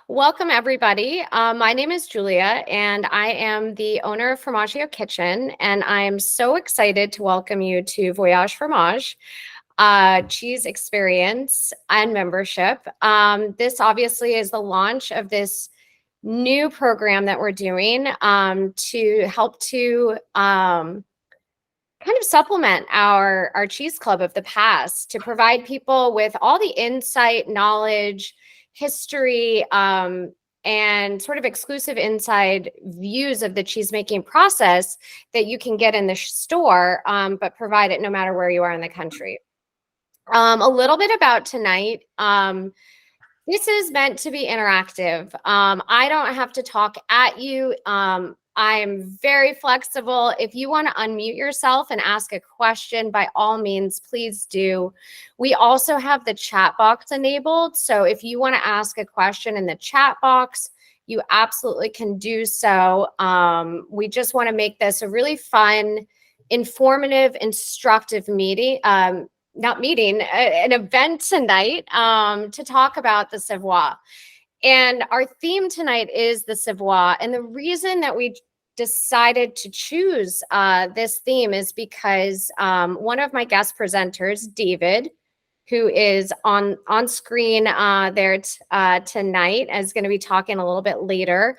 Welcome, everybody. My name is Julia, and I am the owner of Formaggio Kitchen, and I am so excited to welcome you to Voyage Fromage, cheese experience and membership. This obviously is the launch of this new program that we're doing to help to kind of supplement our cheese club of the past, to provide people with all the insight, knowledge, history, and sort of exclusive inside views of the cheesemaking process that you can get in the store, but provide it no matter where you are in the country. A little bit about tonight. This is meant to be interactive. I don't have to talk at you. I'm very flexible. If you want to unmute yourself and ask a question, by all means, please do. We also have the chat box enabled. So if you want to ask a question in the chat box, you absolutely can do so. We just want to make this a really fun, informative, instructive meeting. An event tonight to talk about the Savoie. And our theme tonight is the Savoie. And the reason that we decided to choose this theme is because one of my guest presenters, David, who is on screen there tonight, is going to be talking a little bit later.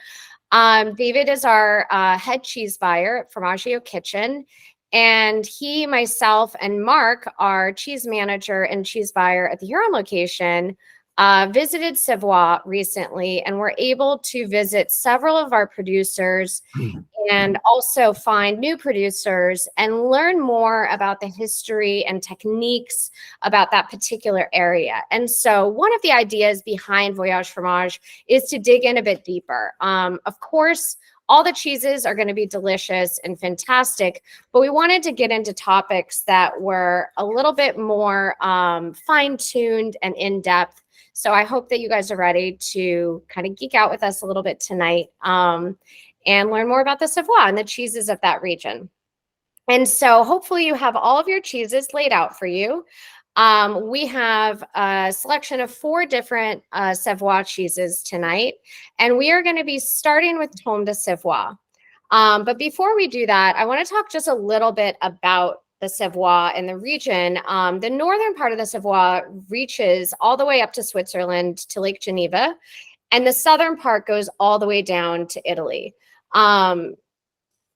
David is our head cheese buyer at Formaggio Kitchen. And he, myself, and Mark, our cheese manager and cheese buyer at the Huron location, visited Savoie recently and were able to visit several of our producers and also find new producers and learn more about the history and techniques about that particular area. And so one of the ideas behind Voyage Fromage is to dig in a bit deeper. Of course, all the cheeses are going to be delicious and fantastic, but we wanted to get into topics that were a little bit more fine-tuned and in-depth. So I hope that you guys are ready to kind of geek out with us a little bit tonight and learn more about the Savoie and the cheeses of that region. And so hopefully you have all of your cheeses laid out for you. We have a selection of 4 different Savoie cheeses tonight, and we are going to be starting with Tome de Savoie. But before we do that, I want to talk just a little bit about the Savoie and the region. The northern part of the Savoie reaches all the way up to Switzerland to Lake Geneva, and the southern part goes all the way down to Italy.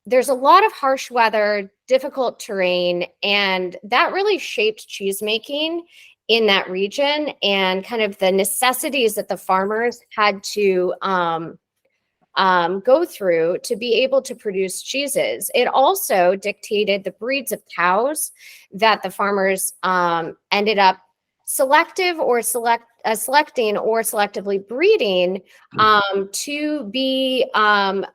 There's a lot of harsh weather, difficult terrain, and that really shaped cheesemaking in that region and kind of the necessities that the farmers had to go through to be able to produce cheeses. It also dictated the breeds of cows that the farmers ended up selecting or selectively breeding to be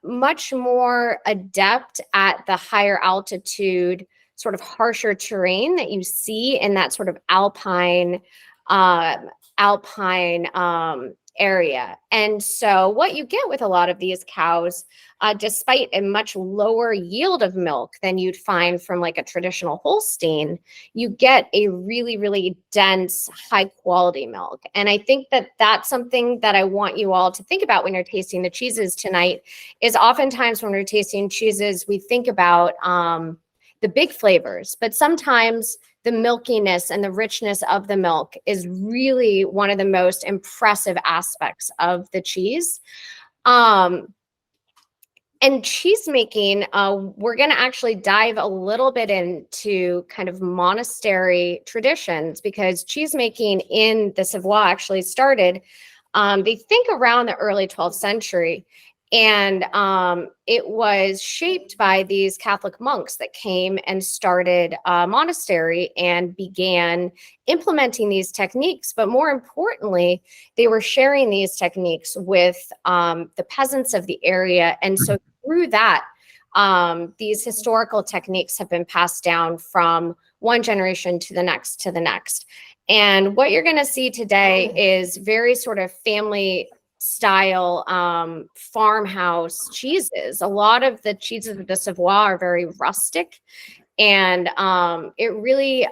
much more adept at the higher altitude, sort of harsher terrain that you see in that sort of alpine area. And so what you get with a lot of these cows, despite a much lower yield of milk than you'd find from like a traditional Holstein, you get a really, really dense, high quality milk. And I think that that's something that I want you all to think about when you're tasting the cheeses tonight, is oftentimes when we're tasting cheeses, we think about the big flavors, but sometimes the milkiness and the richness of the milk is really one of the most impressive aspects of the cheese. And cheese making, we're going to actually dive a little bit into kind of monastery traditions, because cheese making in the Savoie actually started, they think, around the early 12th century. And it was shaped by these Catholic monks that came and started a monastery and began implementing these techniques. But more importantly, they were sharing these techniques with the peasants of the area. And so through that, these historical techniques have been passed down from one generation to the next to the next. And what you're going to see today is very sort of family style farmhouse cheeses. A lot of the cheeses of the Savoie are very rustic, and it really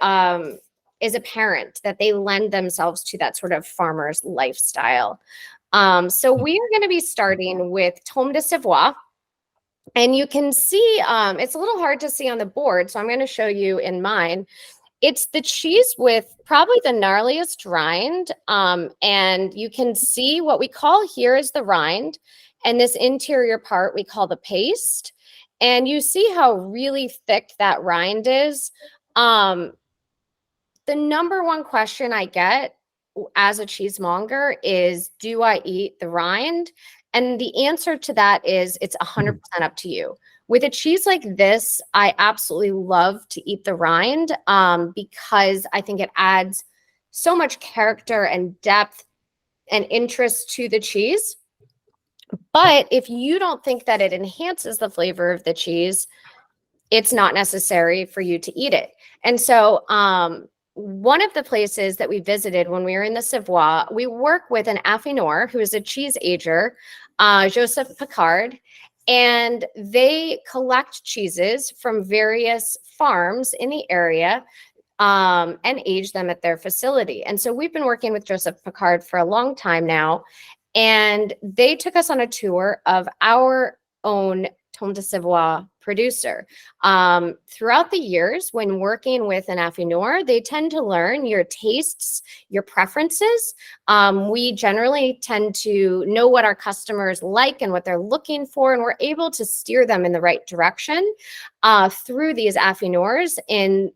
is apparent that they lend themselves to that sort of farmer's lifestyle. So we are going to be starting with Tome de Savoie. And you can see, it's a little hard to see on the board, so I'm going to show you in mine. It's the cheese with probably the gnarliest rind. And you can see what we call here is the rind. And this interior part we call the paste. And you see how really thick that rind is. The number one question I get as a cheesemonger is, do I eat the rind? And the answer to that is it's 100% up to you. With a cheese like this, I absolutely love to eat the rind because I think it adds so much character and depth and interest to the cheese. But if you don't think that it enhances the flavor of the cheese, it's not necessary for you to eat it. And so one of the places that we visited when we were in the Savoie, we work with an affineur who is a cheese ager, Joseph Picard, and they collect cheeses from various farms in the area and age them at their facility. And so we've been working with Joseph Picard for a long time now, and they took us on a tour of our own Tome de Savoie producer. Throughout the years, when working with an affineur, they tend to learn your tastes, your preferences. We generally tend to know what our customers like and what they're looking for, and we're able to steer them in the right direction through these affineurs in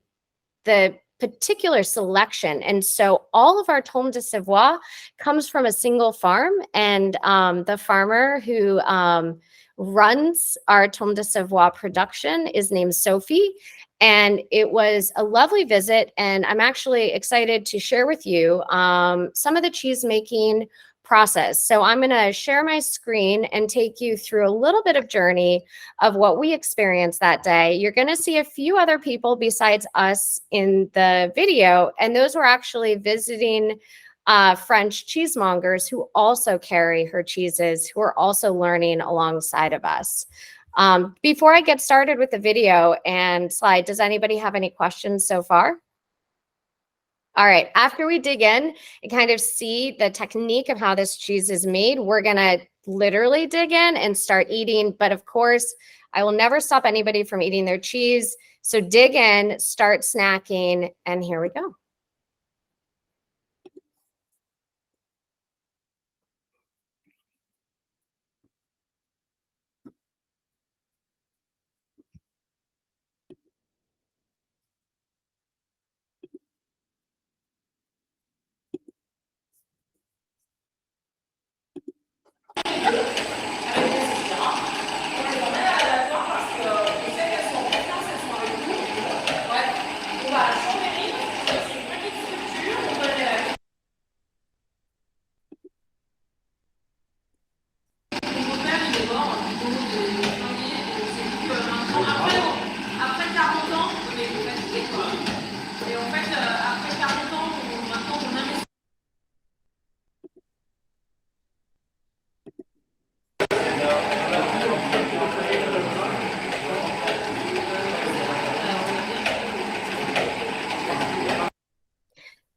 the particular selection. And so all of our Tome de Savoie comes from a single farm, and the farmer who runs our Tome de Savoie production is named Sophie. And it was a lovely visit, and I'm actually excited to share with you some of the cheese making process. So I'm going to share my screen and take you through a little bit of journey of what we experienced that day. You're going to see a few other people besides us in the video, and those were actually visiting French cheesemongers who also carry her cheeses, who are also learning alongside of us. Before I get started with the video and slide, does anybody have any questions so far? All right, after we dig in and kind of see the technique of how this cheese is made, we're gonna literally dig in and start eating. But of course, I will never stop anybody from eating their cheese. So dig in, start snacking, and here we go.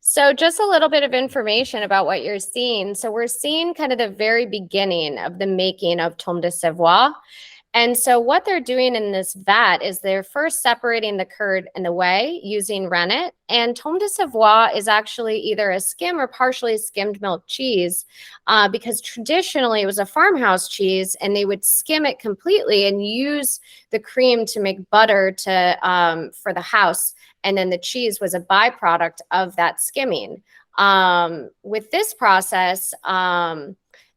So just a little bit of information about what you're seeing. So we're seeing kind of the very beginning of the making of Tome de Savoie. And so what they're doing in this vat is they're first separating the curd and the whey using rennet. And Tome de Savoie is actually either a skim or partially skimmed milk cheese because traditionally it was a farmhouse cheese, and they would skim it completely and use the cream to make butter for the house. And then the cheese was a byproduct of that skimming. With this process,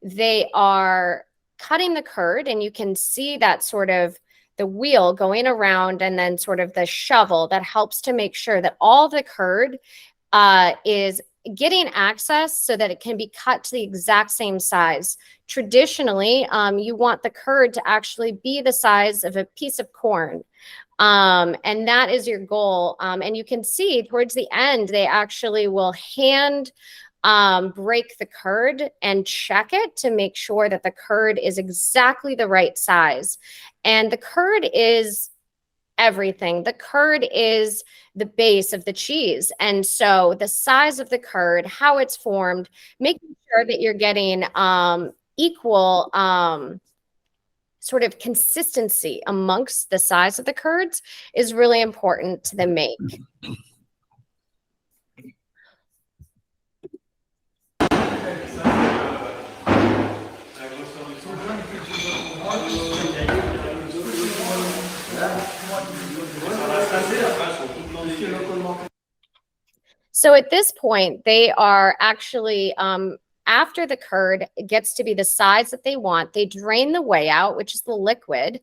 they are cutting the curd, and you can see that sort of the wheel going around, and then sort of the shovel that helps to make sure that all the curd is getting access so that it can be cut to the exact same size. Traditionally, you want the curd to actually be the size of a piece of corn. And that is your goal. And you can see towards the end, they actually will hand break the curd and check it to make sure that the curd is exactly the right size. And the curd is everything. The curd is the base of the cheese. And so the size of the curd, how it's formed, making sure that you're getting equal sort of consistency amongst the size of the curds is really important to the make. So at this point, they are actually, after the curd gets to be the size that they want, they drain the whey out, which is the liquid,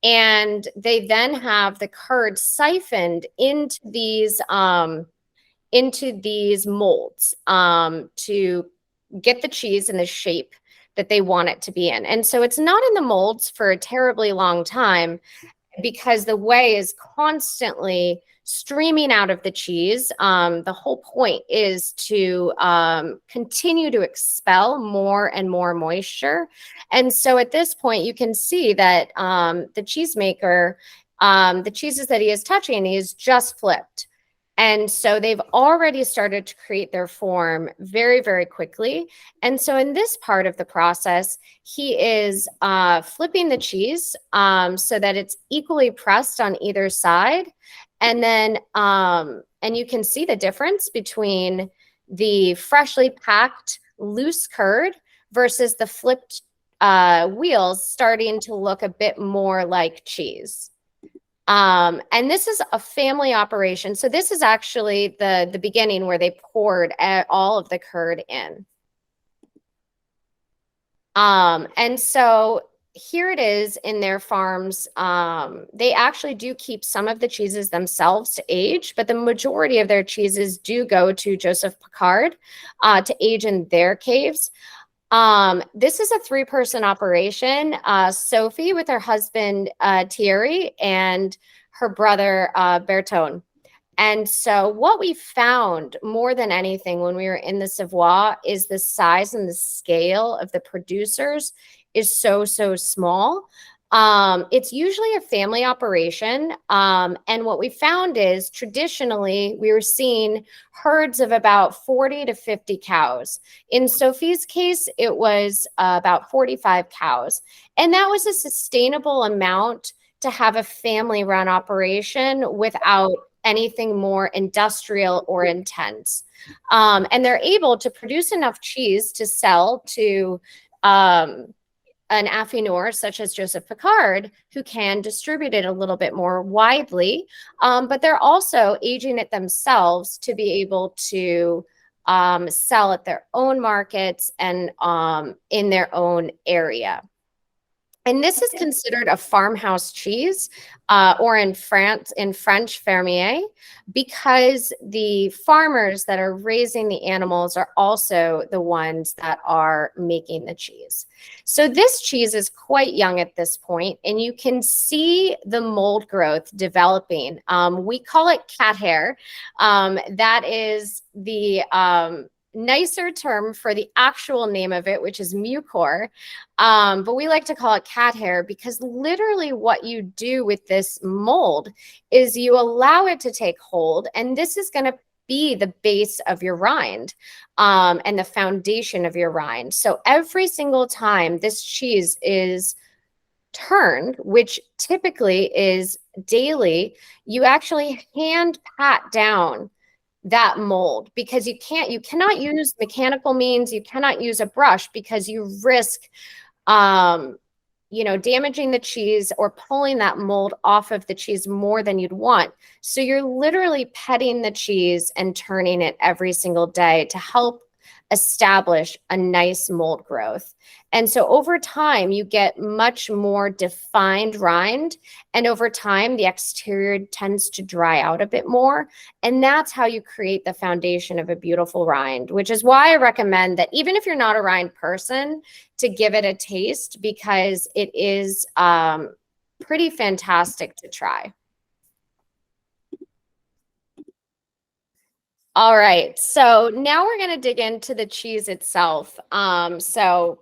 and they then have the curd siphoned into these molds to get the cheese in the shape that they want it to be in. And so it's not in the molds for a terribly long time because the whey is constantly streaming out of the cheese. The whole point is to continue to expel more and more moisture. And so at this point, you can see that the cheesemaker, the cheeses that he is touching, he is just flipped. And so they've already started to create their form very, very quickly. And so in this part of the process, he is flipping the cheese so that it's equally pressed on either side. And then, and you can see the difference between the freshly packed loose curd versus the flipped wheels starting to look a bit more like cheese. And this is a family operation. So this is actually the beginning where they poured all of the curd in. And so here it is in their farms. They actually do keep some of the cheeses themselves to age, but the majority of their cheeses do go to Joseph Picard to age in their caves. This is a 3-person operation. Sophie with her husband, Thierry, and her brother, Bertone. And so what we found more than anything when we were in the Savoie is the size and the scale of the producers is so, so small. It's usually a family operation. And what we found is traditionally we were seeing herds of about 40 to 50 cows. In Sophie's case, it was about 45 cows. And that was a sustainable amount to have a family run operation without anything more industrial or intense. And they're able to produce enough cheese to sell to an affineur such as Joseph Picard, who can distribute it a little bit more widely, but they're also aging it themselves to be able to sell at their own markets and in their own area. And this is considered a farmhouse cheese, or in French, fermier, because the farmers that are raising the animals are also the ones that are making the cheese. So this cheese is quite young at this point, and you can see the mold growth developing. We call it cat hair. That is the nicer term for the actual name of it, which is mucor. But we like to call it cat hair because literally what you do with this mold is you allow it to take hold, and this is going to be the base of your rind and the foundation of your rind. So every single time this cheese is turned, which typically is daily, you actually hand pat down that mold because you cannot use mechanical means, you cannot use a brush because you risk damaging the cheese or pulling that mold off of the cheese more than you'd want. So you're literally petting the cheese and turning it every single day to help establish a nice mold growth. And so over time, you get much more defined rind. And over time, the exterior tends to dry out a bit more. And that's how you create the foundation of a beautiful rind, which is why I recommend that even if you're not a rind person, to give it a taste because it is pretty fantastic to try. All right, so now we're going to dig into the cheese itself. So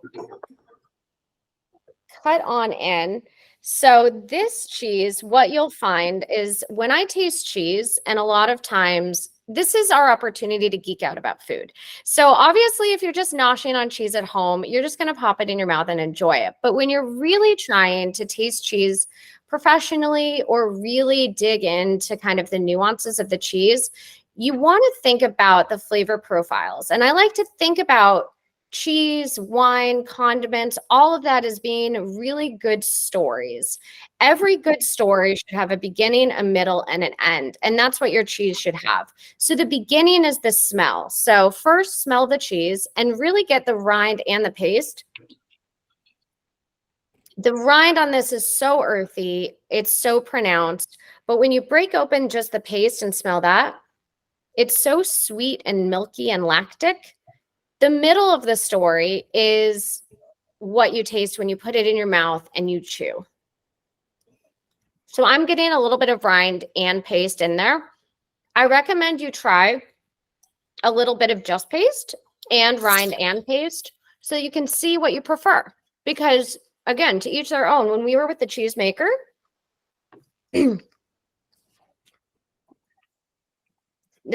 cut on in. So this cheese, what you'll find is when I taste cheese, and a lot of times this is our opportunity to geek out about food. So obviously, if you're just noshing on cheese at home, you're just going to pop it in your mouth and enjoy it. But when you're really trying to taste cheese professionally or really dig into kind of the nuances of the cheese, you want to think about the flavor profiles. And I like to think about cheese, wine, condiments, all of that as being really good stories. Every good story should have a beginning, a middle, and an end. And that's what your cheese should have. So the beginning is the smell. So first smell the cheese and really get the rind and the paste. The rind on this is so earthy. It's so pronounced. But when you break open just the paste and smell that, it's so sweet and milky and lactic. The middle of the story is what you taste when you put it in your mouth and you chew. So I'm getting a little bit of rind and paste in there. I recommend you try a little bit of just paste and rind and paste so you can see what you prefer. Because again, to each their own. When we were with the cheesemaker, the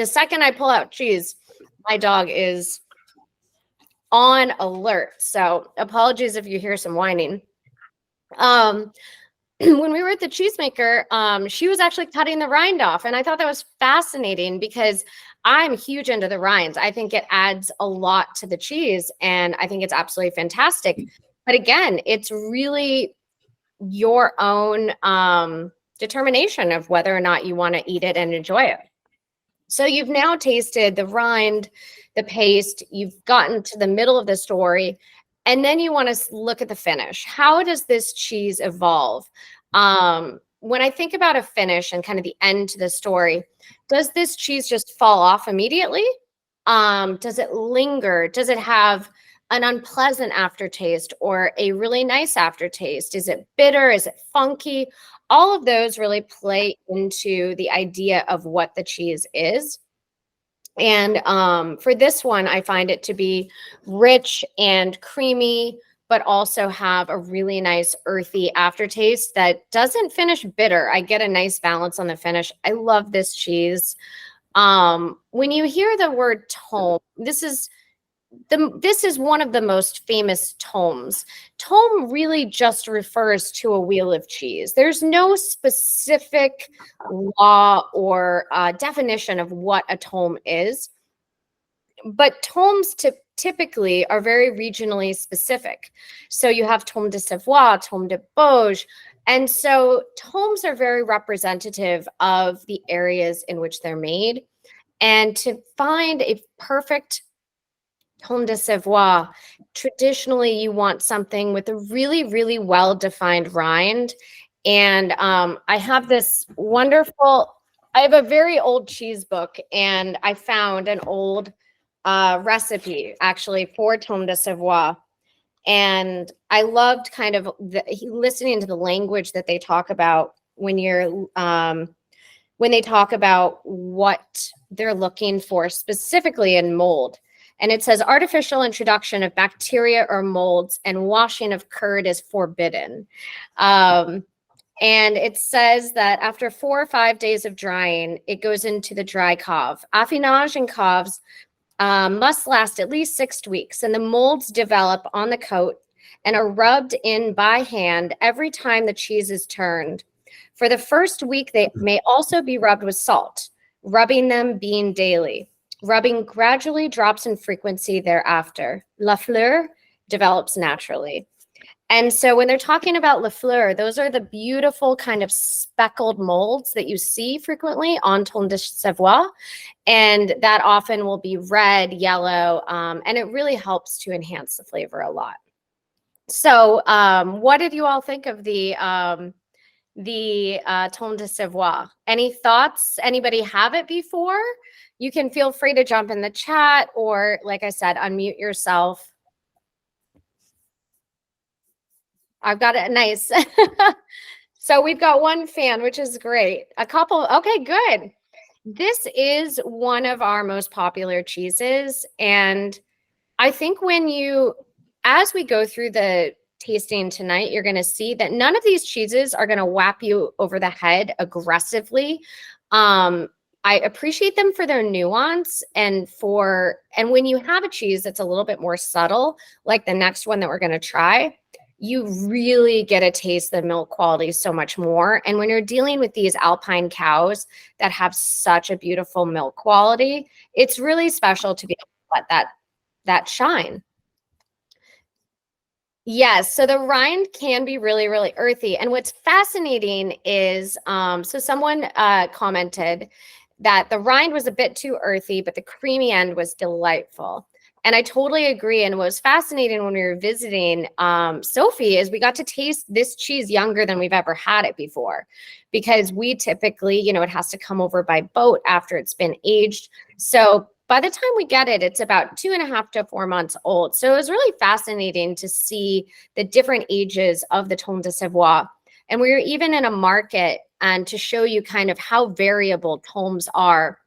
second I pull out cheese, my dog is on alert. So apologies if you hear some whining. When we were at the cheesemaker, she was actually cutting the rind off. And I thought that was fascinating because I'm huge into the rinds. I think it adds a lot to the cheese and I think it's absolutely fantastic. But again, it's really your own determination of whether or not you want to eat it and enjoy it. So you've now tasted the rind, the paste, you've gotten to the middle of the story, and then you want to look at the finish. How does this cheese evolve? When I think about a finish and kind of the end to the story, does this cheese just fall off immediately? Does it linger? Does it have an unpleasant aftertaste or a really nice aftertaste? Is it bitter? Is it funky? All of those really play into the idea of what the cheese is. And for this one, I find it to be rich and creamy, but also have a really nice earthy aftertaste that doesn't finish bitter. I get a nice balance on the finish. I love this cheese. When you hear the word tome, this is one of the most famous tomes. Tome really just refers to a wheel of cheese. There's no specific law or definition of what a tome is, but tomes typically are very regionally specific. So you have tome de Savoie, tome de Bauge, and so tomes are very representative of the areas in which they're made. And to find a perfect tome de Savoie, traditionally you want something with a really, really well-defined rind. And I have this wonderful, I have a very old cheese book, and I found an old recipe actually for tome de Savoie. And I loved kind of listening to the language that they talk about when they talk about what they're looking for specifically in mold. And it says artificial introduction of bacteria or molds and washing of curd is forbidden. And it says that after 4 or 5 days of drying, it goes into the dry cave. Affinage in caves must last at least 6 weeks, and the molds develop on the coat and are rubbed in by hand every time the cheese is turned. For the first week, they may also be rubbed with salt, rubbing them being daily. Rubbing gradually drops in frequency thereafter. La fleur develops naturally. And so when they're talking about La fleur, those are the beautiful kind of speckled molds that you see frequently on tome de Savoie. And that often will be red, yellow, and it really helps to enhance the flavor a lot. So what did you all think of the tome de Savoie? Any thoughts? Anybody have it before? You can feel free to jump in the chat or, like I said, unmute yourself. I've got it nice. So we've got one fan, which is great. A couple. Okay, good. This is one of our most popular cheeses. And I think as we go through the tasting tonight, you're going to see that none of these cheeses are going to whap you over the head aggressively. I appreciate them for their nuance and when you have a cheese that's a little bit more subtle, like the next one that we're going to try, you really get to taste the milk quality so much more. And when you're dealing with these alpine cows that have such a beautiful milk quality, it's really special to be able to let that shine. Yes, so the rind can be really, really earthy. And what's fascinating is, so someone commented that the rind was a bit too earthy, but the creamy end was delightful. And I totally agree. And what was fascinating when we were visiting Sophie is we got to taste this cheese younger than we've ever had it before, because we typically, it has to come over by boat after it's been aged. So by the time we get it, it's about 2.5 to 4 months old. So it was really fascinating to see the different ages of the Tome de Savoie. And we were even in a market and to show you kind of how variable tomes are.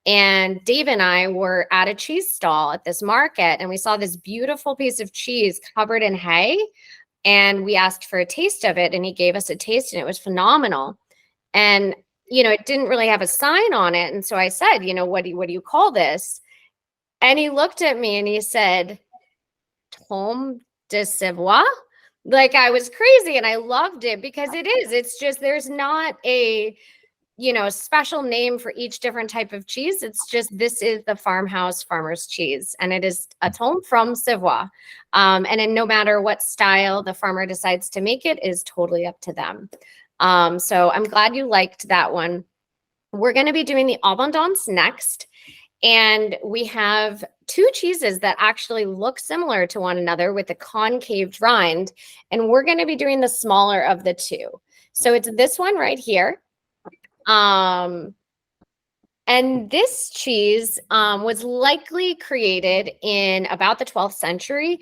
And Dave and I were at a cheese stall at this market, and we saw this beautiful piece of cheese covered in hay. And we asked for a taste of it, and he gave us a taste, and it was phenomenal. And it didn't really have a sign on it. And so I said, what do you call this? And he looked at me and he said, Tome de Savoie. Like I was crazy, and I loved it because it's just, there's not a, special name for each different type of cheese. It's just, this is the farmhouse farmer's cheese, and it is a Tome from Savoie. And then no matter what style the farmer decides to make it is totally up to them. So I'm glad you liked that one. We're going to be doing the abondance next. And we have two cheeses that actually look similar to one another with the concaved rind. And we're going to be doing the smaller of the two. So it's this one right here. And this cheese was likely created in about the 12th century,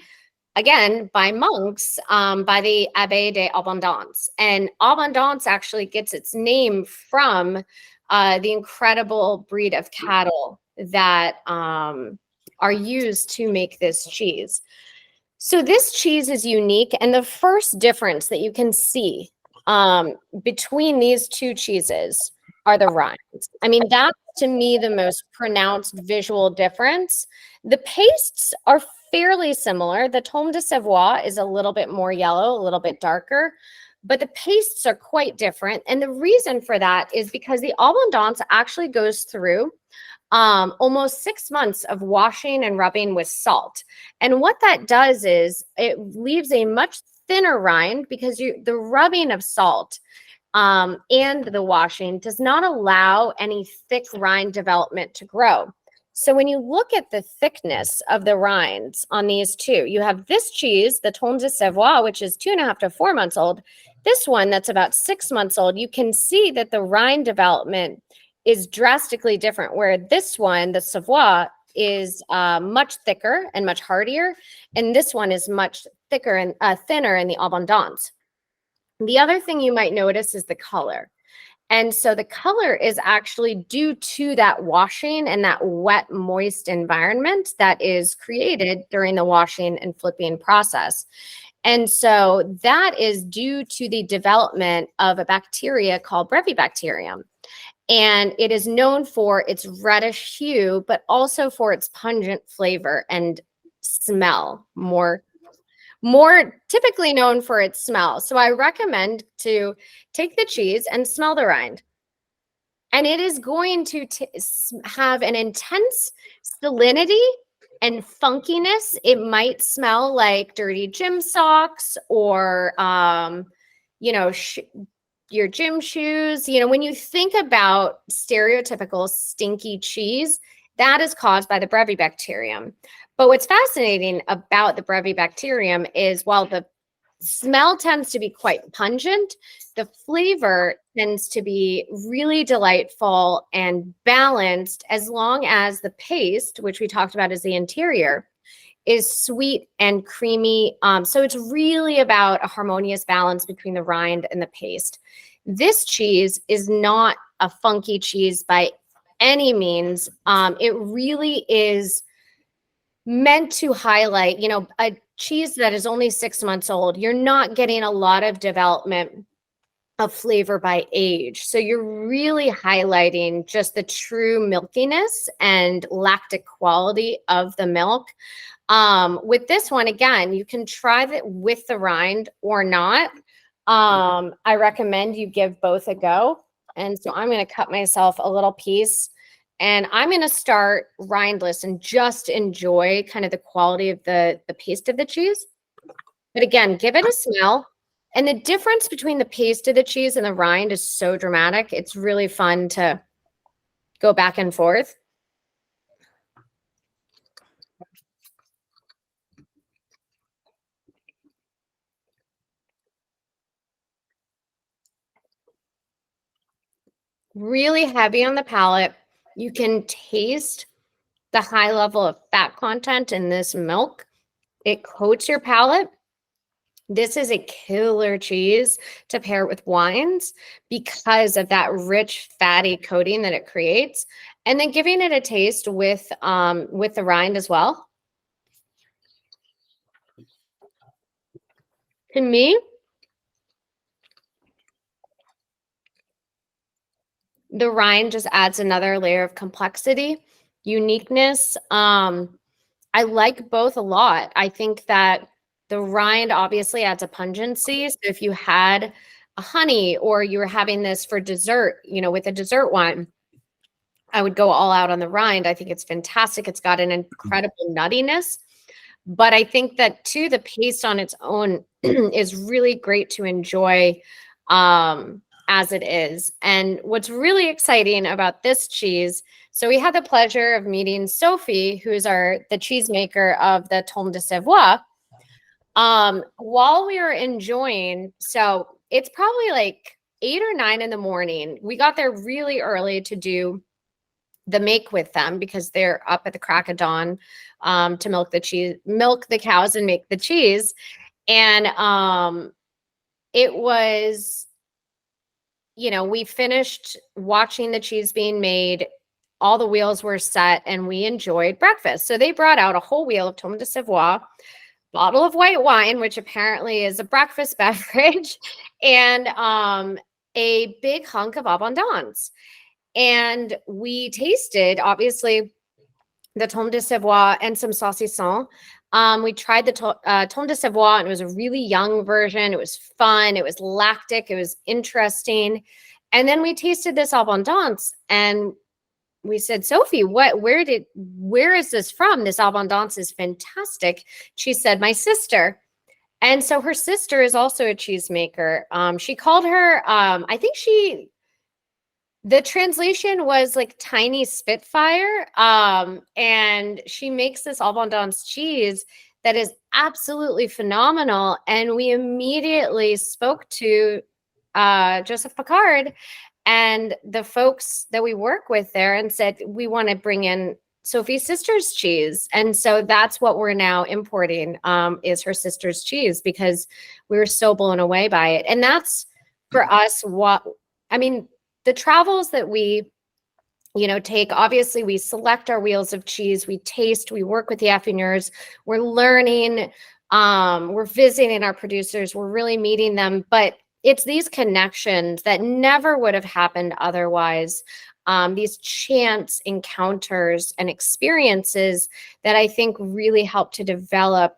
again, by monks, by the Abbé de Abondance. And Abondance actually gets its name from the incredible breed of cattle that are used to make this cheese. So this cheese is unique. And the first difference that you can see between these two cheeses are the rinds. I mean, that's to me the most pronounced visual difference. The pastes are fairly similar. The Tome de Savoie is a little bit more yellow, a little bit darker, but the pastes are quite different. And the reason for that is because the abondance actually goes through almost 6 months of washing and rubbing with salt. And what that does is it leaves a much thinner rind because the rubbing of salt and the washing does not allow any thick rind development to grow. So when you look at the thickness of the rinds on these two, you have this cheese, the Tome de Savoie, which is 2.5 to 4 months old. This one that's about 6 months old, you can see that the rind development is drastically different, where this one, the Savoie, is much thicker and much hardier, and this one is much thicker and thinner in the abondance. The other thing you might notice is the color. And so the color is actually due to that washing and that wet, moist environment that is created during the washing and flipping process. And so that is due to the development of a bacteria called Brevibacterium. And it is known for its reddish hue, but also for its pungent flavor and smell, more typically known for its smell. So I recommend to take the cheese and smell the rind. And it is going to have an intense salinity and funkiness. It might smell like dirty gym socks or, your gym shoes. When you think about stereotypical stinky cheese, that is caused by the Brevibacterium. But what's fascinating about the Brevibacterium is while the smell tends to be quite pungent, the flavor tends to be really delightful and balanced, as long as the paste, which we talked about as the interior, is sweet and creamy. So it's really about a harmonious balance between the rind and the paste. This cheese is not a funky cheese by any means. It really is meant to highlight, a cheese that is only 6 months old. You're not getting a lot of development of flavor by age. So you're really highlighting just the true milkiness and lactic quality of the milk. With this one, again, you can try that with the rind or not. I recommend you give both a go. And so I'm going to cut myself a little piece and I'm going to start rindless and just enjoy kind of the quality of the paste of the cheese. But again, give it a smell. And the difference between the paste of the cheese and the rind is so dramatic. It's really fun to go back and forth. Really heavy on the palate. You can taste the high level of fat content in this milk. It coats your palate. This is a killer cheese to pair with wines because of that rich, fatty coating that it creates, and then giving it a taste with the rind as well. To me, the rind just adds another layer of complexity, uniqueness. I like both a lot. I think that the rind obviously adds a pungency. So if you had a honey or you were having this for dessert, with a dessert wine, I would go all out on the rind. I think it's fantastic. It's got an incredible nuttiness. But I think that too, the paste on its own is really great to enjoy as it is. And what's really exciting about this cheese, so we had the pleasure of meeting Sophie, who's the cheesemaker of the Tome de Savoie. While we were enjoying, so it's probably like 8 or 9 in the morning. We got there really early to do the make with them because they're up at the crack of dawn to milk the cows and make the cheese. And it was, we finished watching the cheese being made. All the wheels were set and we enjoyed breakfast. So they brought out a whole wheel of Tome de Savoie, bottle of white wine, which apparently is a breakfast beverage, and a big hunk of abondance. And we tasted, obviously, the Tome de Savoie and some saucisson. We tried the Tome de Savoie, and it was a really young version. It was fun. It was lactic. It was interesting. And then we tasted this abondance, and we said, Sophie, where is this from? This abondance is fantastic. She said, my sister. And so her sister is also a cheesemaker. She called her, I think the translation was like tiny Spitfire. And she makes this abondance cheese that is absolutely phenomenal. And we immediately spoke to Joseph Picard and the folks that we work with there and said, we want to bring in Sophie's sister's cheese. And so that's what we're now importing is her sister's cheese because we were so blown away by it. And that's for us the travels that we take, obviously we select our wheels of cheese, we taste, we work with the affineurs, we're learning, we're visiting our producers, we're really meeting them, but it's these connections that never would have happened otherwise. These chance encounters and experiences that I think really help to develop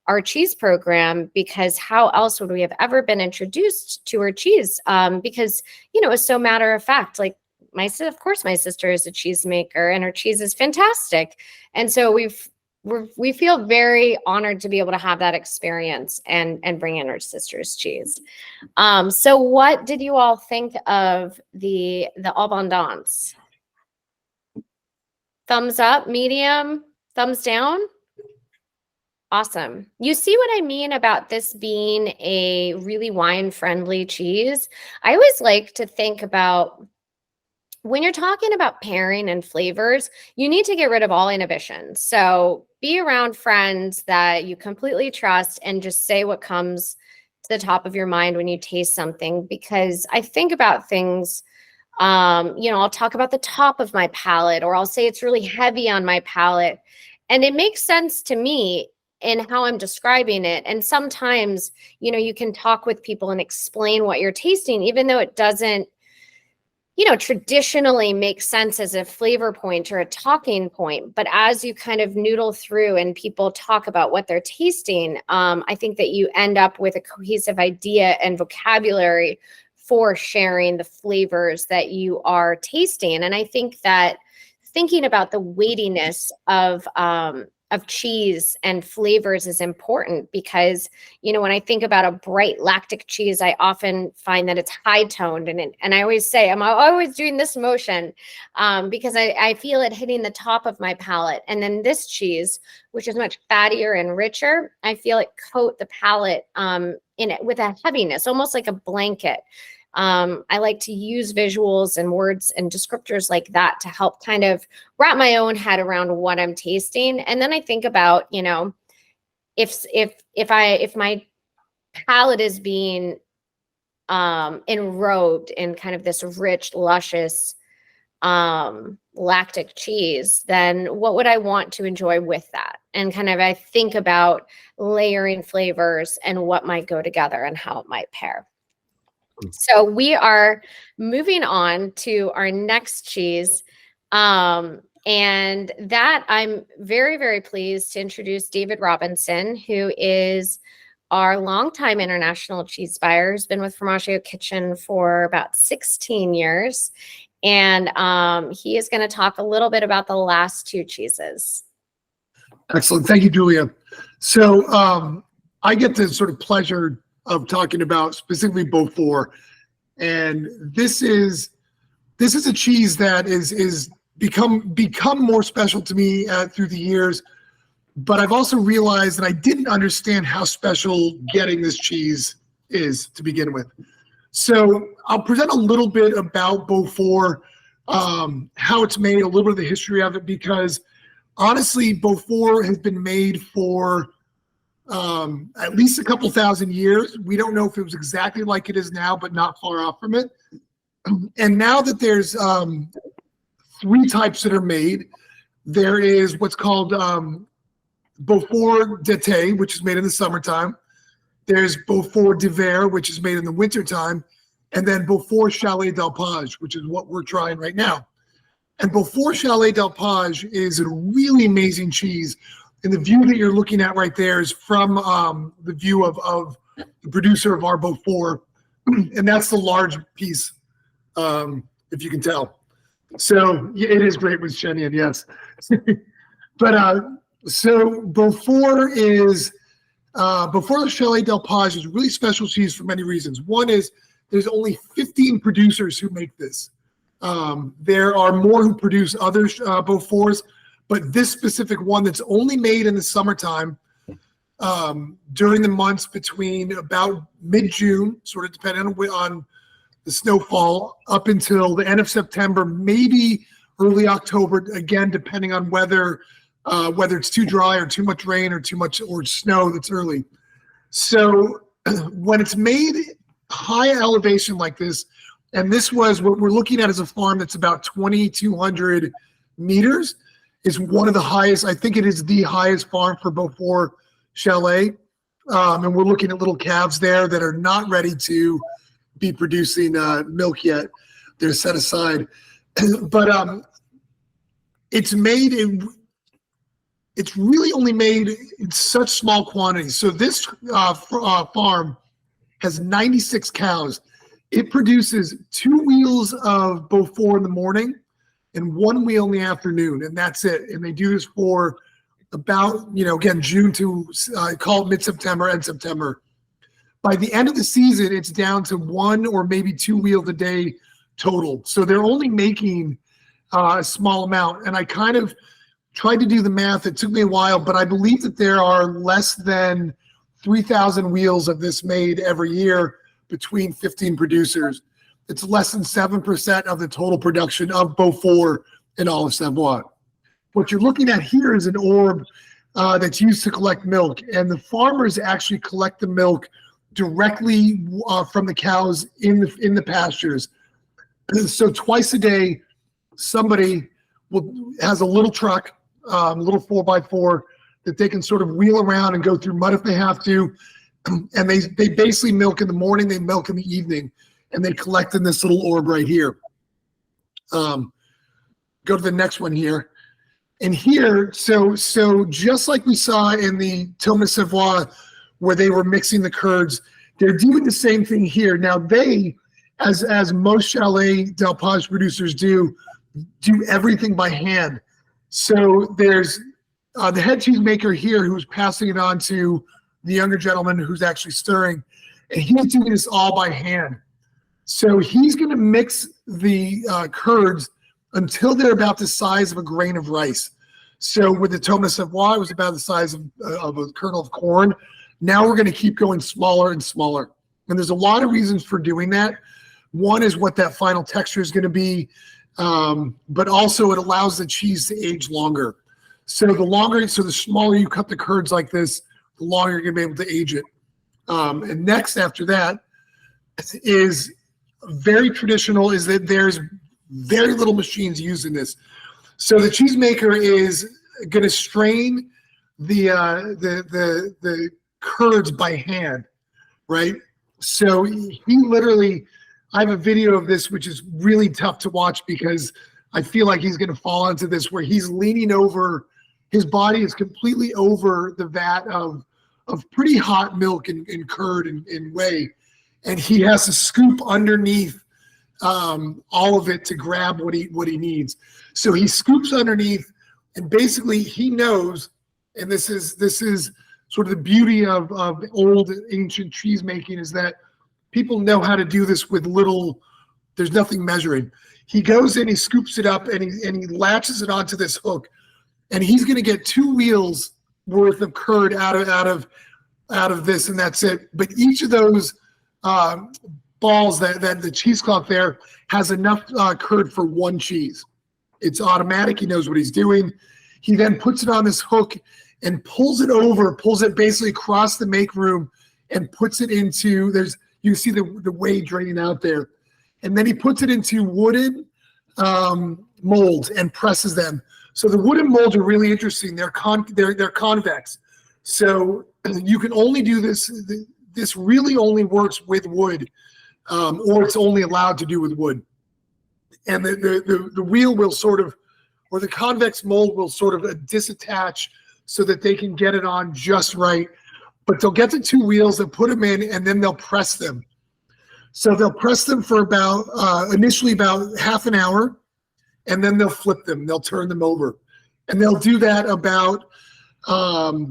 our cheese program, because how else would we have ever been introduced to our cheese? Because, it's so matter of fact, like of course my sister is a cheesemaker and her cheese is fantastic. And so we feel very honored to be able to have that experience and bring in our sister's cheese. So what did you all think of the abondance? Thumbs up, medium, thumbs down? Awesome. You see what I mean about this being a really wine-friendly cheese? I always like to think about when you're talking about pairing and flavors, you need to get rid of all inhibitions. So be around friends that you completely trust and just say what comes to the top of your mind when you taste something. Because I think about things, I'll talk about the top of my palate, or I'll say it's really heavy on my palate. And it makes sense to me in how I'm describing it. And sometimes, you can talk with people and explain what you're tasting, even though it doesn't, traditionally make sense as a flavor point or a talking point. But as you kind of noodle through and people talk about what they're tasting, I think that you end up with a cohesive idea and vocabulary for sharing the flavors that you are tasting. And I think that thinking about the weightiness of cheese and flavors is important because, when I think about a bright lactic cheese, I often find that it's high toned. And I always say, I'm always doing this motion because I feel it hitting the top of my palate. And then this cheese, which is much fattier and richer, I feel it coat the palate in it with a heaviness, almost like a blanket. I like to use visuals and words and descriptors like that to help kind of wrap my own head around what I'm tasting. And then I think about, if my palate is being enrobed in kind of this rich, luscious lactic cheese, then what would I want to enjoy with that? And kind of I think about layering flavors and what might go together and how it might pair. So we are moving on to our next cheese. And that I'm very, very pleased to introduce David Robinson, who is our longtime international cheese buyer, who's been with Formaggio Kitchen for about 16 years. And he is going to talk a little bit about the last two cheeses. Excellent. Thank you, Julia. So I get the sort of pleasure of talking about specifically Beaufort, and this is a cheese that is become more special to me through the years. But I've also realized that I didn't understand how special getting this cheese is to begin with. So I'll present a little bit about Beaufort, how it's made, a little bit of the history of it, because honestly, Beaufort has been made for at least a couple thousand years. We don't know if it was exactly like it is now, but not far off from it. And now that there's three types that are made, there is what's called Beaufort d'été, which is made in the summertime. There's Beaufort d'hiver, which is made in the wintertime. And then Beaufort Chalet d'Alpage, which is what we're trying right now. And Beaufort Chalet d'Alpage is a really amazing cheese. And the view that you're looking at right there is from the view of the producer of our Beaufort. And that's the large piece, if you can tell. So yeah, it is great with Chenin, yes. But so Beaufort is, Beaufort Chalet d'Alpage is a really special cheese for many reasons. One is there's only 15 producers who make this. There are more who produce other Beauforts, but this specific one that's only made in the summertime, during the months between about mid-June, sort of depending on the snowfall, up until the end of September, maybe early October, again, depending on whether it's too dry or too much rain or too much or snow that's early. So when it's made high elevation like this, and this was what we're looking at as a farm that's about 2,200 meters, is one of the highest. I think it is the highest farm for Beaufort Chalet. And we're looking at little calves there that are not ready to be producing milk yet. They're set aside. But it's made in, it's really only made in such small quantities. So this farm has 96 cows. It produces 2 wheels of Beaufort in the morning and 1 wheel in the afternoon, and that's it. And they do this for about, again, June to call it mid-September and September. By the end of the season, it's down to 1 or maybe 2 wheels a day total. So they're only making a small amount. And I kind of tried to do the math. It took me a while, but I believe that there are less than 3,000 wheels of this made every year between 15 producers. It's less than 7% of the total production of Beaufort in all of Savoie. What you're looking at here is an orb that's used to collect milk, and the farmers actually collect the milk directly from the cows in the pastures. So twice a day, somebody has a little truck, little 4x4 that they can sort of wheel around and go through mud if they have to. And they basically milk in the morning, they milk in the evening, and they collect in this little orb right here. Go to the next one here. And here, so just like we saw in the Tome de Savoie, where they were mixing the curds, they're doing the same thing here. Now they, as most Chalet Delpage producers do everything by hand. So there's the head cheesemaker here who's passing it on to the younger gentleman who's actually stirring, and he's doing this all by hand. So he's going to mix the curds until they're about the size of a grain of rice. So with the Tome de Savoie, it was about the size of a kernel of corn. Now we're going to keep going smaller and smaller. And there's a lot of reasons for doing that. One is what that final texture is going to be, but also it allows the cheese to age longer. So the smaller you cut the curds like this, the longer you're going to be able to age it. And next after that is very traditional, is that there's very little machines used in this. So the cheesemaker is going to strain the curds by hand, right? So he literally, I have a video of this, which is really tough to watch because I feel like he's going to fall into this, where he's leaning over, his body is completely over the vat of pretty hot milk and curd and whey, and he has to scoop underneath all of it to grab what he needs. So he scoops underneath, and basically he knows, and this is sort of the beauty of old ancient cheese making, is that people know how to do this with little, there's nothing measuring. He goes in, he scoops it up, and he latches it onto this hook, and he's going to get 2 wheels worth of curd out of this, and that's it. But each of those balls that the cheesecloth there has enough curd for 1 cheese. It's automatic. He knows what he's doing. He then puts it on this hook and pulls it basically across the make room and puts it into, you see the whey draining out there. And then he puts it into wooden molds and presses them. So the wooden molds are really interesting. They're convex. So you can only do this. This really only works with wood, or it's only allowed to do with wood. And the wheel will sort of, or the convex mold will sort of disattach so that they can get it on just right. But they'll get the 2 wheels, they'll put them in, and then they'll press them. So they'll press them for about, initially about half an hour, and then they'll flip them, they'll turn them over. And they'll do that about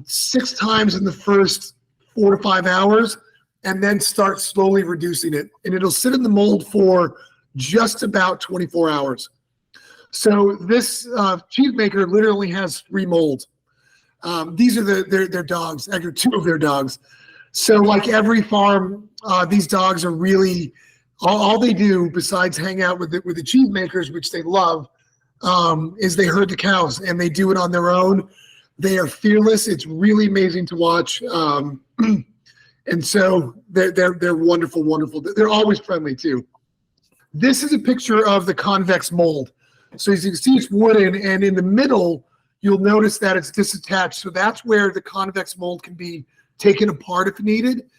6 times in the first 4 to 5 hours, and then start slowly reducing it. And it'll sit in the mold for just about 24 hours. So this cheesemaker literally has 3 molds. These are their dogs, actually 2 of their dogs. So like every farm, these dogs are really, all they do besides hang out with the cheesemakers, which they love, is they herd the cows, and they do it on their own. They are fearless. It's really amazing to watch. And so they're wonderful, wonderful. They're always friendly too. This is a picture of the convex mold. So as you can see, it's wooden, and in the middle, you'll notice that it's disattached. So that's where the convex mold can be taken apart if needed.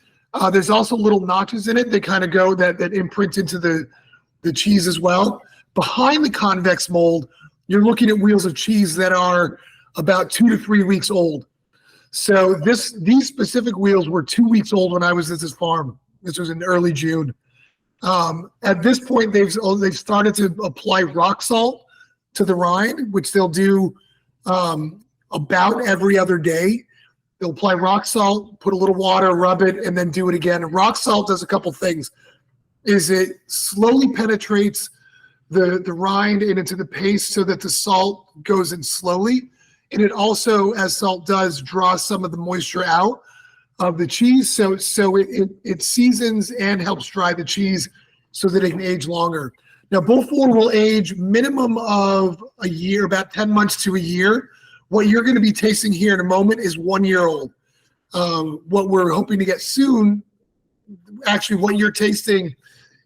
There's also little notches in it. They kind of go that imprint into the cheese as well. Behind the convex mold, you're looking at wheels of cheese that are about 2 to 3 weeks old. So these specific wheels were 2 weeks old when I was at this farm. This was in early June. At this point, they've started to apply rock salt to the rind, which they'll do about every other day. They'll apply rock salt, put a little water, rub it, and then do it again. And rock salt does a couple things. It slowly penetrates the rind and into the paste so that the salt goes in slowly. And it also, as salt does, draws some of the moisture out of the cheese. So it seasons and helps dry the cheese so that it can age longer. Now, Beaufort will age minimum of a year, about 10 months to a year. What you're going to be tasting here in a moment is 1 year old. What we're hoping to get soon, actually what you're tasting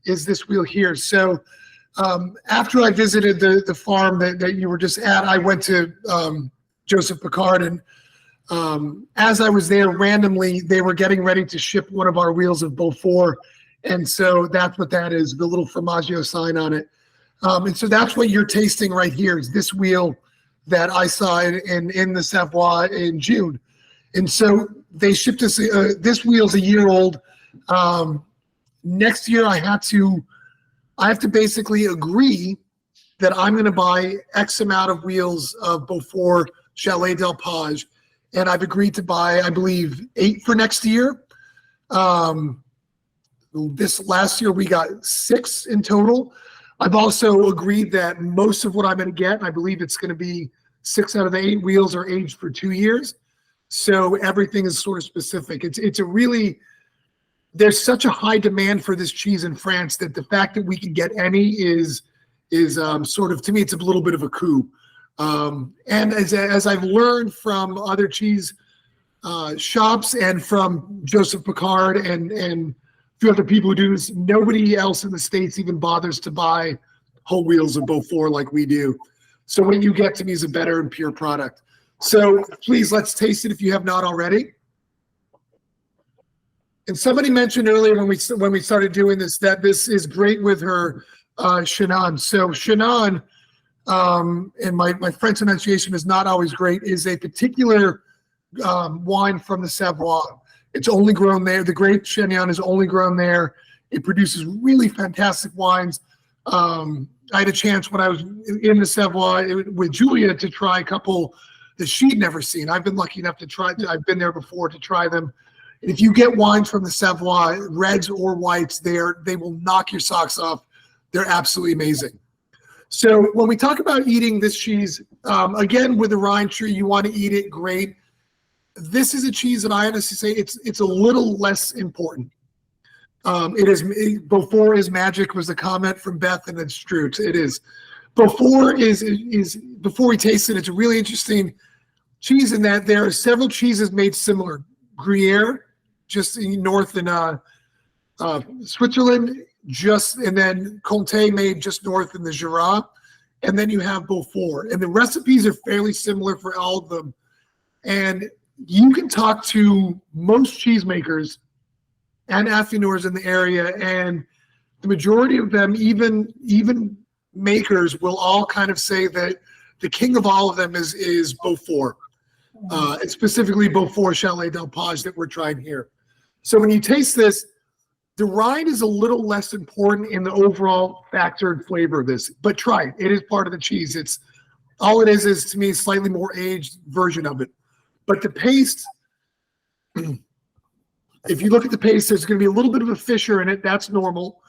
is this wheel here. So after I visited the farm that you were just at, I went to Joseph Picard, and As I was there randomly, they were getting ready to ship one of our wheels of Beaufort. And so that's what that is, the little Formaggio sign on it. And so that's what you're tasting right here is this wheel that I saw in the Savoie in June. And so they shipped us, this wheel's a year old. Next year I have to basically agree that I'm going to buy X amount of wheels of Beaufort Chalet Del Page. And I've agreed to buy, I believe, 8 for next year. This last year we got 6 in total. I've also agreed that most of what I'm going to get, I believe it's going to be 6 out of the 8 wheels are aged for 2 years. So everything is sort of specific. It's a really, there's such a high demand for this cheese in France that the fact that we can get any is sort of, to me, it's a little bit of a coup. And as I've learned from other cheese shops and from Joseph Picard and a few other people who do this, nobody else in the States even bothers to buy whole wheels of Beaufort like we do. So what you get to me is a better and pure product. So please, let's taste it if you have not already. And somebody mentioned earlier when we started doing this that this is great with her Chenin. So Chenin, and my French pronunciation is not always great, is a particular wine from the Savoie. It's only grown there. The grape Chenin is only grown there. It produces really fantastic wines. I had a chance when I was in the Savoie with Julia to try a couple that she'd never seen. I've been lucky enough to try. I've been there before to try them. And if you get wines from the Savoie, reds or whites, they will knock your socks off. They're absolutely amazing. So when we talk about eating this cheese, again, with the rind tree, you want to eat it great. This is a cheese that I honestly say it's a little less important. Beaufort is magic was the comment from Beth, and it's true. It is. Beaufort is before we taste it, it's a really interesting cheese in that there are several cheeses made similar. Gruyere, just north in Switzerland, and then Comté made just north in the Jura, and then you have Beaufort. And the recipes are fairly similar for all of them. And you can talk to most cheesemakers and affineurs in the area, and the majority of them, even makers, will all kind of say that the king of all of them is Beaufort. And specifically Beaufort Chalet Del Page that we're trying here. So when you taste this, the rind is a little less important in the overall factor and flavor of this, but try it. It is part of the cheese. It's all it is to me a slightly more aged version of it. But the paste, if you look at the paste, there's going to be a little bit of a fissure in it. That's normal.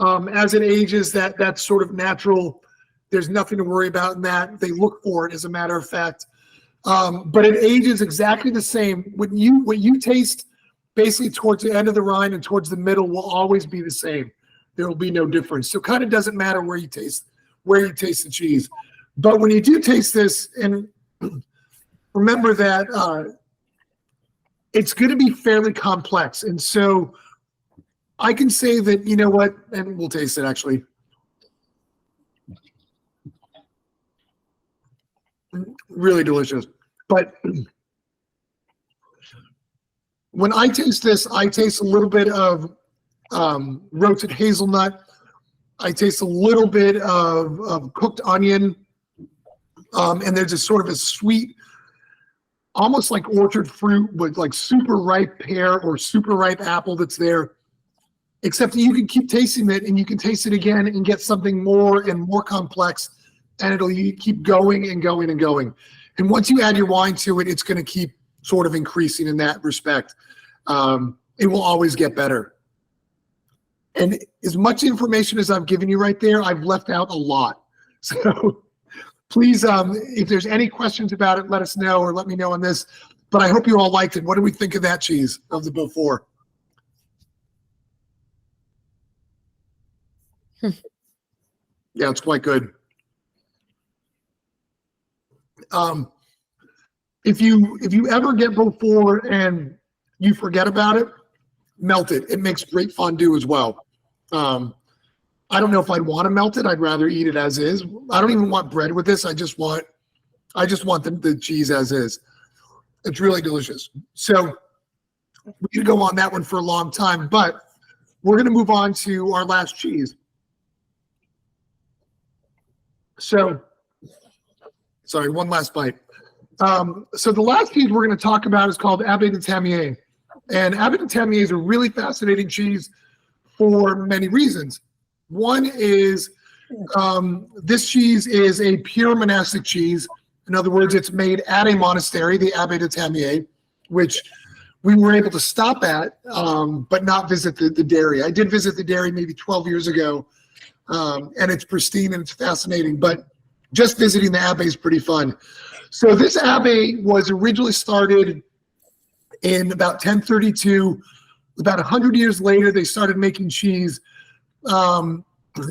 As it ages, that's sort of natural. There's nothing to worry about in that. They look for it, as a matter of fact. But it ages exactly the same. What you taste basically towards the end of the rind and towards the middle will always be the same. There will be no difference. So it kind of doesn't matter where you taste the cheese. But when you do taste this, and remember that it's going to be fairly complex. And so I can say that, you know what, and we'll taste it actually. Really delicious. But when I taste this, I taste a little bit of roasted hazelnut. I taste a little bit of cooked onion. And there's a sort of a sweet, almost like orchard fruit with like super ripe pear or super ripe apple that's there. Except that you can keep tasting it and you can taste it again and get something more and more complex. And it'll keep going and going and going. And once you add your wine to it, it's going to keep sort of increasing in that respect. It will always get better. And as much information as I've given you right there, I've left out a lot. So please, if there's any questions about it, let us know or let me know on this. But I hope you all liked it. What do we think of that cheese, of the Beaufort? Yeah, it's quite good. If you ever get Beaufort and you forget about it, melt it. It makes great fondue as well. I don't know if I'd want to melt it. I'd rather eat it as is. I don't even want bread with this. I just want the cheese as is. It's really delicious. So we could go on that one for a long time, but we're going to move on to our last cheese. So, sorry, one last bite. So the last cheese we're going to talk about is called Abbaye de Tamier. And Abbaye de Tamier is a really fascinating cheese for many reasons. One is this cheese is a pure monastic cheese. In other words, it's made at a monastery, the Abbaye de Tamier, which we were able to stop at, but not visit the dairy. I did visit the dairy maybe 12 years ago, and it's pristine and it's fascinating, but just visiting the Abbaye is pretty fun. So this Abbaye was originally started in about 1032. About 100 years later, they started making cheese, and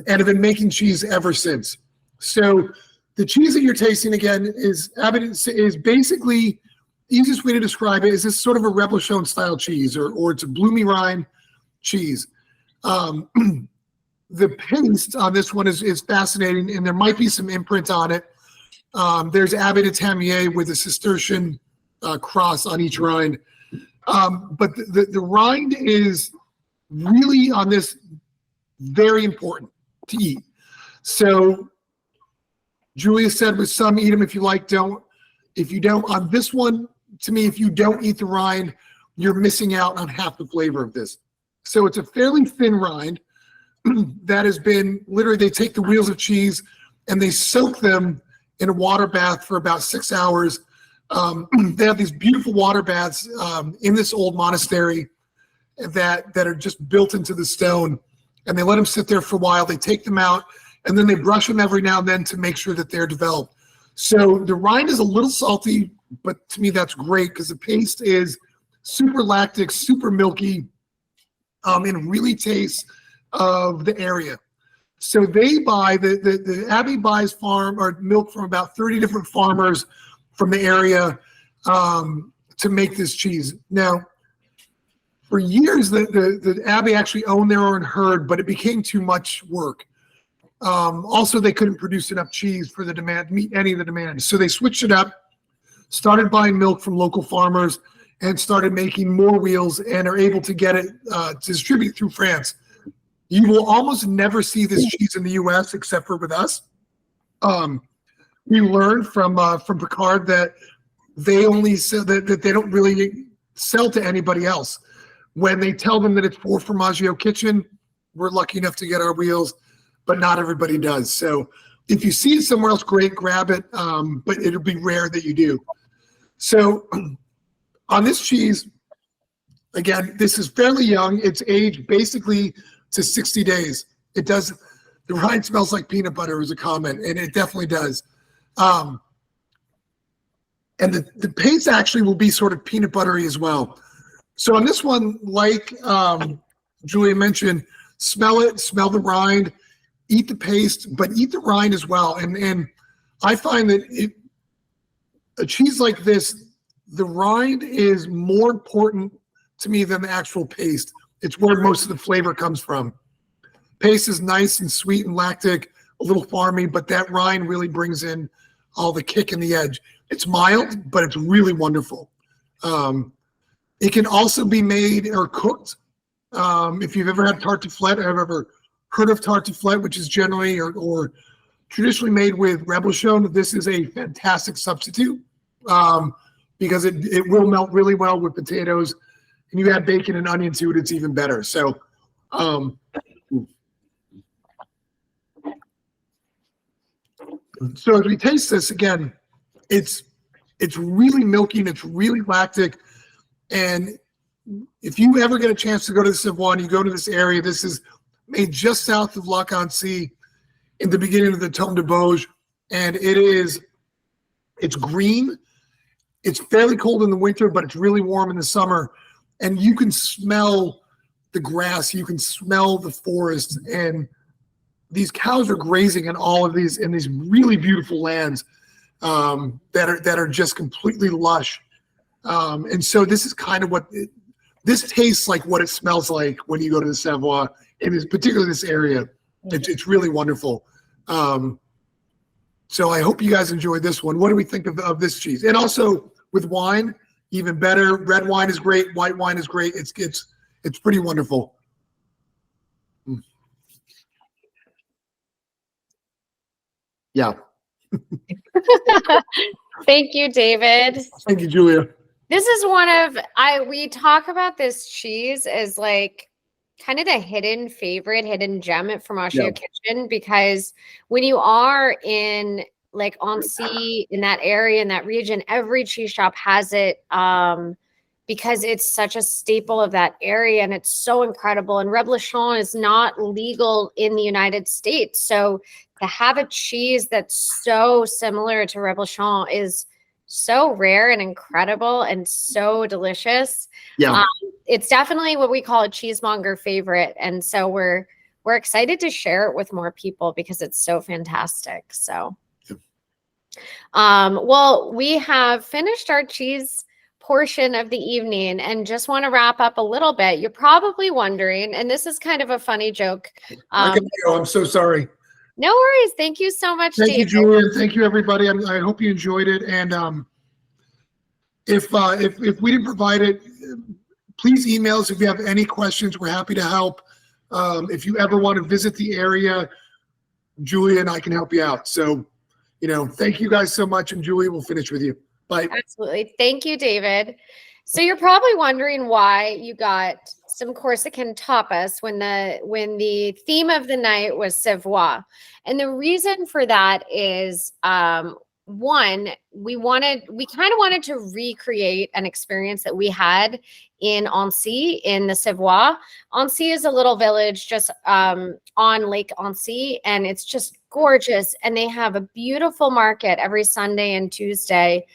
have been making cheese ever since. So the cheese that you're tasting again is Abbaye is basically, easiest way to describe it is this sort of a Reblochon style cheese, or it's a bloomy rind cheese. The paste on this one is fascinating, and there might be some imprint on it. There's Abbaye de Tamier with a Cistercian cross on each rind. But the rind is really on this very important to eat. So Julia said with some, eat them if you like, don't. If you don't, on this one, to me, if you don't eat the rind, you're missing out on half the flavor of this. So it's a fairly thin rind that has been, literally they take the wheels of cheese and they soak them in a water bath for about 6 hours. They have these beautiful water baths in this old monastery that are just built into the stone, and they let them sit there for a while. They take them out, and then they brush them every now and then to make sure that they're developed. So the rind is a little salty, but to me that's great because the paste is super lactic, super milky, and really tastes of the area. So they buy, the Abbaye buys farm or milk from about 30 different farmers from the area to make this cheese. Now, for years, the Abbaye actually owned their own herd, but it became too much work. Also, they couldn't produce enough cheese for the demand, meet any of the demands. So they switched it up, started buying milk from local farmers, and started making more wheels and are able to get it to distribute through France. You will almost never see this cheese in the U.S. except for with us. We learned from Picard that they only sell, that they don't really sell to anybody else. When they tell them that it's for Formaggio Kitchen, we're lucky enough to get our wheels, but not everybody does. So if you see it somewhere else, great, grab it, but it'll be rare that you do. So on this cheese, again, this is fairly young. It's aged basically to 60 days. It does, the rind smells like peanut butter is a comment, and it definitely does. And the paste actually will be sort of peanut buttery as well. So on this one, like Julia mentioned, smell it, smell the rind, eat the paste, but eat the rind as well. And I find that a cheese like this, the rind is more important to me than the actual paste. It's where most of the flavor comes from. Paste is nice and sweet and lactic, a little farmy, but that rind really brings in all the kick and the edge. It's mild, but it's really wonderful. It can also be made or cooked. If you've ever had tartiflette, I've ever heard of tartiflette, which is generally or traditionally made with Reblochon. This is a fantastic substitute because it will melt really well with potatoes. And you add bacon and onion to it, it's even better. So, so as we taste this again, it's really milky and it's really lactic. And if you ever get a chance to go to the Savoie and you go to this area, this is made just south of Lac-en-Cie in the beginning of the Tome de Bauge. And it's green. It's fairly cold in the winter, but it's really warm in the summer. And you can smell the grass, you can smell the forest, and these cows are grazing in all of these in these really beautiful lands that are just completely lush. And so this is kind of this tastes like what it smells like when you go to the Savoie, and it's particularly this area. It's really wonderful. So I hope you guys enjoyed this one. What do we think of this cheese? And also with wine, even better. Red wine is great. White wine is great. It's pretty wonderful. Mm. Yeah. Thank you, David. Thank you, Julia. This is we talk about this cheese as like kind of the hidden favorite, hidden gem at Formaggio Kitchen, because when you are in like Annecy, in that area, in that region, every cheese shop has it, because it's such a staple of that area and it's so incredible. And Reblochon is not legal in the United States. So to have a cheese that's so similar to Reblochon is so rare and incredible and so delicious. Yeah. It's definitely what we call a cheesemonger favorite. And so we're excited to share it with more people because it's so fantastic. So, well, we have finished our cheese portion of the evening and just want to wrap up a little bit. You're probably wondering, and this is kind of a funny joke. I can go. I'm so sorry. No worries. Thank you so much, Thank you, David. Julia. Thank you, everybody. I hope you enjoyed it. And if we didn't provide it, please email us if you have any questions. We're happy to help. If you ever want to visit the area, Julia and I can help you out. So, thank you guys so much. And Julia will finish with you. Bye. Absolutely. Thank you, David. So you're probably wondering why you got some Corsican tapas when the theme of the night was Savoie. And the reason for that is, one, we kind of wanted to recreate an experience that we had in Annecy in the Savoie. Annecy is a little village just on Lake Annecy, and it's just gorgeous. And they have a beautiful market every Sunday and Tuesday.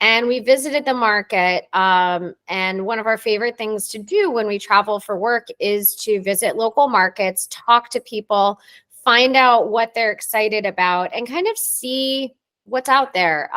And we visited the market. And one of our favorite things to do when we travel for work is to visit local markets, talk to people, find out what they're excited about, and kind of see what's out there.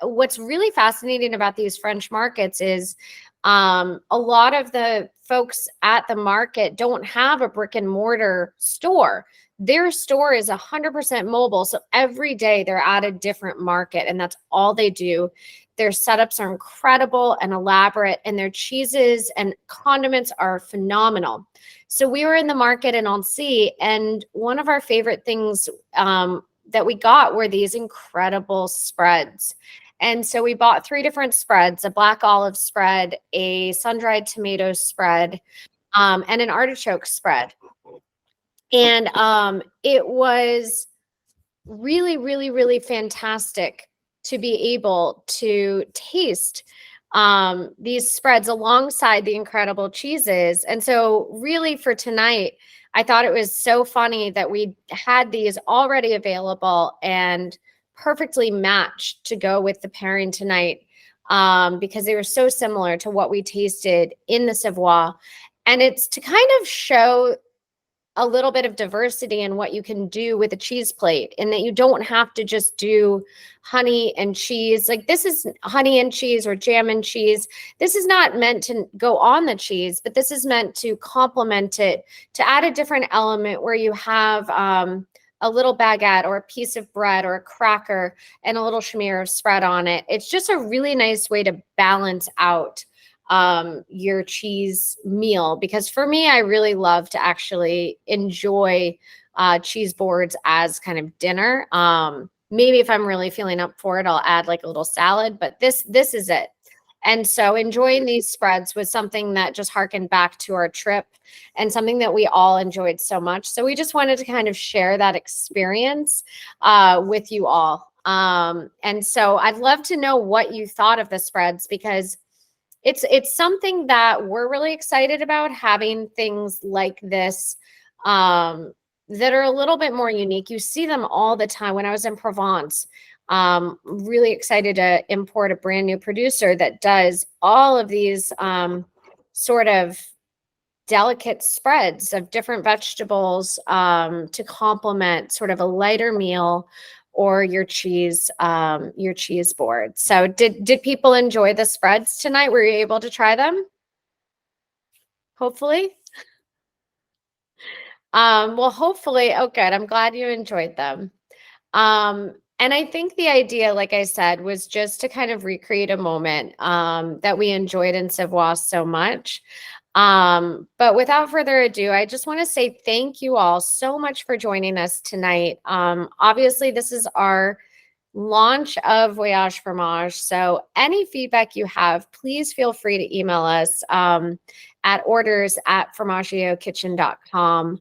What's really fascinating about these French markets is a lot of the folks at the market don't have a brick and mortar store. Their store is 100% mobile. So every day they're at a different market and that's all they do. Their setups are incredible and elaborate, and their cheeses and condiments are phenomenal. So we were in the market in Annecy, and one of our favorite things that we got were these incredible spreads. And so we bought 3 different spreads: a black olive spread, a sun-dried tomato spread, and an artichoke spread. And it was really, really, really fantastic to be able to taste these spreads alongside the incredible cheeses. And so really for tonight, I thought it was so funny that we had these already available and perfectly matched to go with the pairing tonight, because they were so similar to what we tasted in the Savoie. And it's to kind of show a little bit of diversity in what you can do with a cheese plate, and that you don't have to just do honey and cheese. Like, this is honey and cheese or jam and cheese. This is not meant to go on the cheese, but this is meant to complement it, to add a different element where you have a little baguette or a piece of bread or a cracker and a little schmear of spread on it. It's just a really nice way to balance out your cheese meal, because for me, I really love to actually enjoy cheese boards as kind of dinner. Maybe if I'm really feeling up for it, I'll add like a little salad, but this is it. And so enjoying these spreads was something that just harkened back to our trip and something that we all enjoyed so much. So we just wanted to kind of share that experience with you all. And so I'd love to know what you thought of the spreads, because it's something that we're really excited about, having things like this that are a little bit more unique. You see them all the time. When I was in Provence, really excited to import a brand new producer that does all of these sort of delicate spreads of different vegetables to complement sort of a lighter meal or your cheese board. So did people enjoy the spreads tonight? Were you able to try them? Hopefully. Well, hopefully. Oh, good. I'm glad you enjoyed them. And I think the idea, like I said, was just to kind of recreate a moment that we enjoyed in Savoie so much. But without further ado, I just want to say thank you all so much for joining us tonight. Obviously, this is our launch of Voyage Fromage. So any feedback you have, please feel free to email us at orders@formaggio.kitchen.com.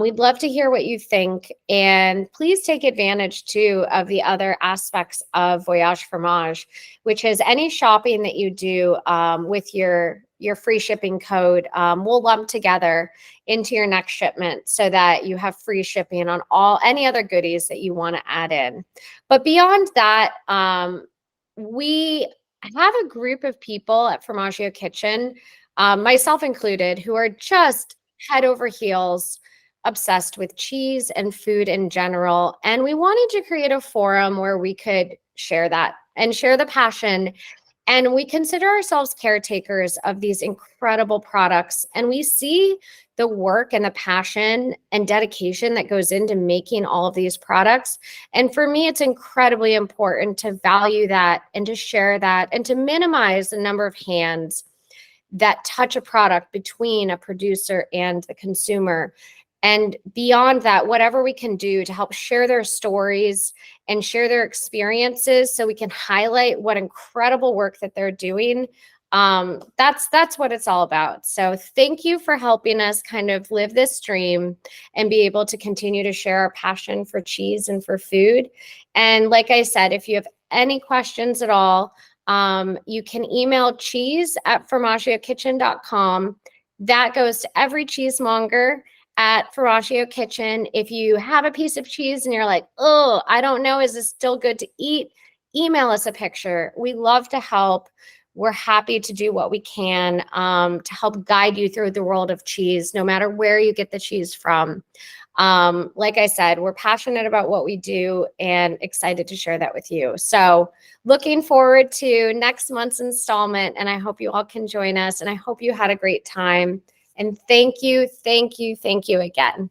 We'd love to hear what you think, and please take advantage too of the other aspects of Voyage Fromage, which is any shopping that you do with your free shipping code, we'll lump together into your next shipment so that you have free shipping on any other goodies that you want to add in. But beyond that, we have a group of people at Formaggio Kitchen, myself included, who are just head over heels obsessed with cheese and food in general. And we wanted to create a forum where we could share that and share the passion. And we consider ourselves caretakers of these incredible products. And we see the work and the passion and dedication that goes into making all of these products. And for me, it's incredibly important to value that and to share that and to minimize the number of hands that touch a product between a producer and the consumer. And beyond that, whatever we can do to help share their stories and share their experiences so we can highlight what incredible work that they're doing. That's what it's all about. So thank you for helping us kind of live this dream and be able to continue to share our passion for cheese and for food. And like I said, if you have any questions at all, you can email cheese@formaggiokitchen.com. That goes to every cheesemonger at Formaggio Kitchen. If you have a piece of cheese and you're like, oh, I don't know, is this still good to eat? Email us a picture. We love to help. We're happy to do what we can to help guide you through the world of cheese, no matter where you get the cheese from. Like I said, we're passionate about what we do and excited to share that with you. So looking forward to next month's installment, and I hope you all can join us, and I hope you had a great time. And thank you again.